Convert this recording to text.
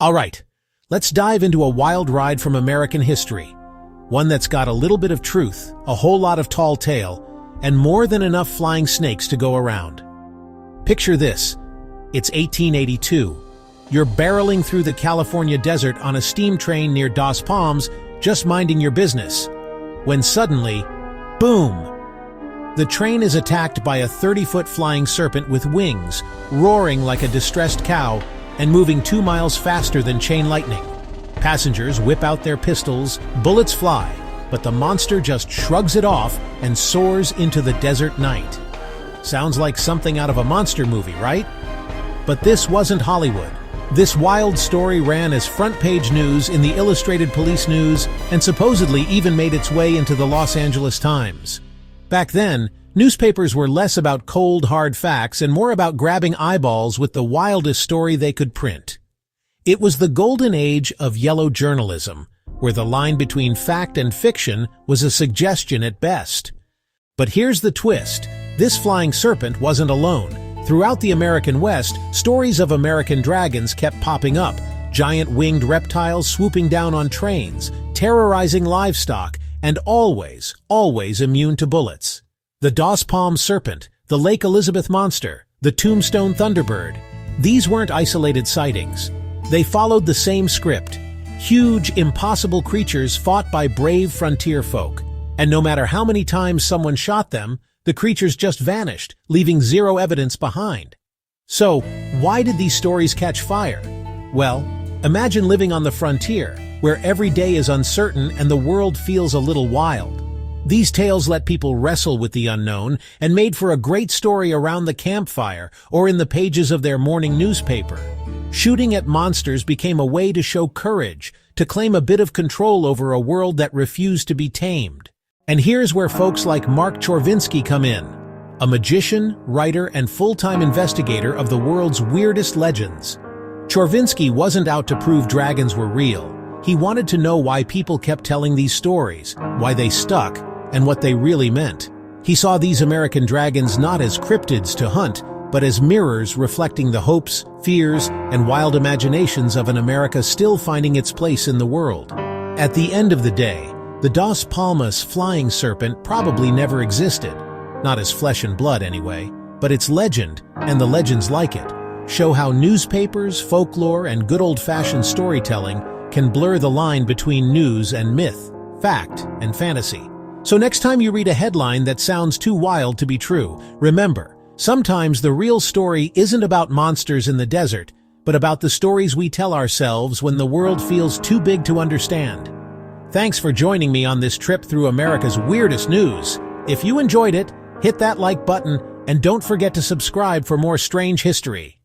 All right, let's dive into a wild ride from American history. One that's got a little bit of truth, a whole lot of tall tale, and more than enough flying snakes to go around. Picture this. It's 1882. You're barreling through the California desert on a steam train near Dos Palms, just minding your business. When suddenly, boom! The train is attacked by a 30-foot flying serpent with wings, roaring like a distressed cow, and moving 2 miles faster than chain lightning. Passengers whip out their pistols, bullets fly, but the monster just shrugs it off and soars into the desert night. Sounds like something out of a monster movie, right? But this wasn't Hollywood. This wild story ran as front-page news in the Illustrated Police News and supposedly even made its way into the Los Angeles Times. Back then, newspapers were less about cold, hard facts and more about grabbing eyeballs with the wildest story they could print. It was the golden age of yellow journalism, where the line between fact and fiction was a suggestion at best. But here's the twist. This flying serpent wasn't alone. Throughout the American West, stories of American dragons kept popping up, giant winged reptiles swooping down on trains, terrorizing livestock, and always immune to bullets. The Dos Palms serpent, the Lake Elizabeth monster, the Tombstone thunderbird. These weren't isolated sightings. They followed the same script. Huge, impossible creatures fought by brave frontier folk. And no matter how many times someone shot them, the creatures just vanished, leaving zero evidence behind. So, why did these stories catch fire? Well, imagine living on the frontier, where every day is uncertain and the world feels a little wild. These tales let people wrestle with the unknown and made for a great story around the campfire or in the pages of their morning newspaper. Shooting at monsters became a way to show courage, to claim a bit of control over a world that refused to be tamed. And here's where folks like Mark Chorvinsky come in, a magician, writer, and full-time investigator of the world's weirdest legends. Chorvinsky wasn't out to prove dragons were real. He wanted to know why people kept telling these stories, why they stuck, and what they really meant. He saw these American dragons not as cryptids to hunt, but as mirrors reflecting the hopes, fears, and wild imaginations of an America still finding its place in the world. At the end of the day, the Dos Palmas flying serpent probably never existed. Not as flesh and blood anyway, but its legend, and the legends like it, show how newspapers, folklore, and good old-fashioned storytelling can blur the line between news and myth, fact and fantasy. So next time you read a headline that sounds too wild to be true, remember, sometimes the real story isn't about monsters in the desert, but about the stories we tell ourselves when the world feels too big to understand. Thanks for joining me on this trip through America's weirdest news. If you enjoyed it, hit that like button and don't forget to subscribe for more strange history.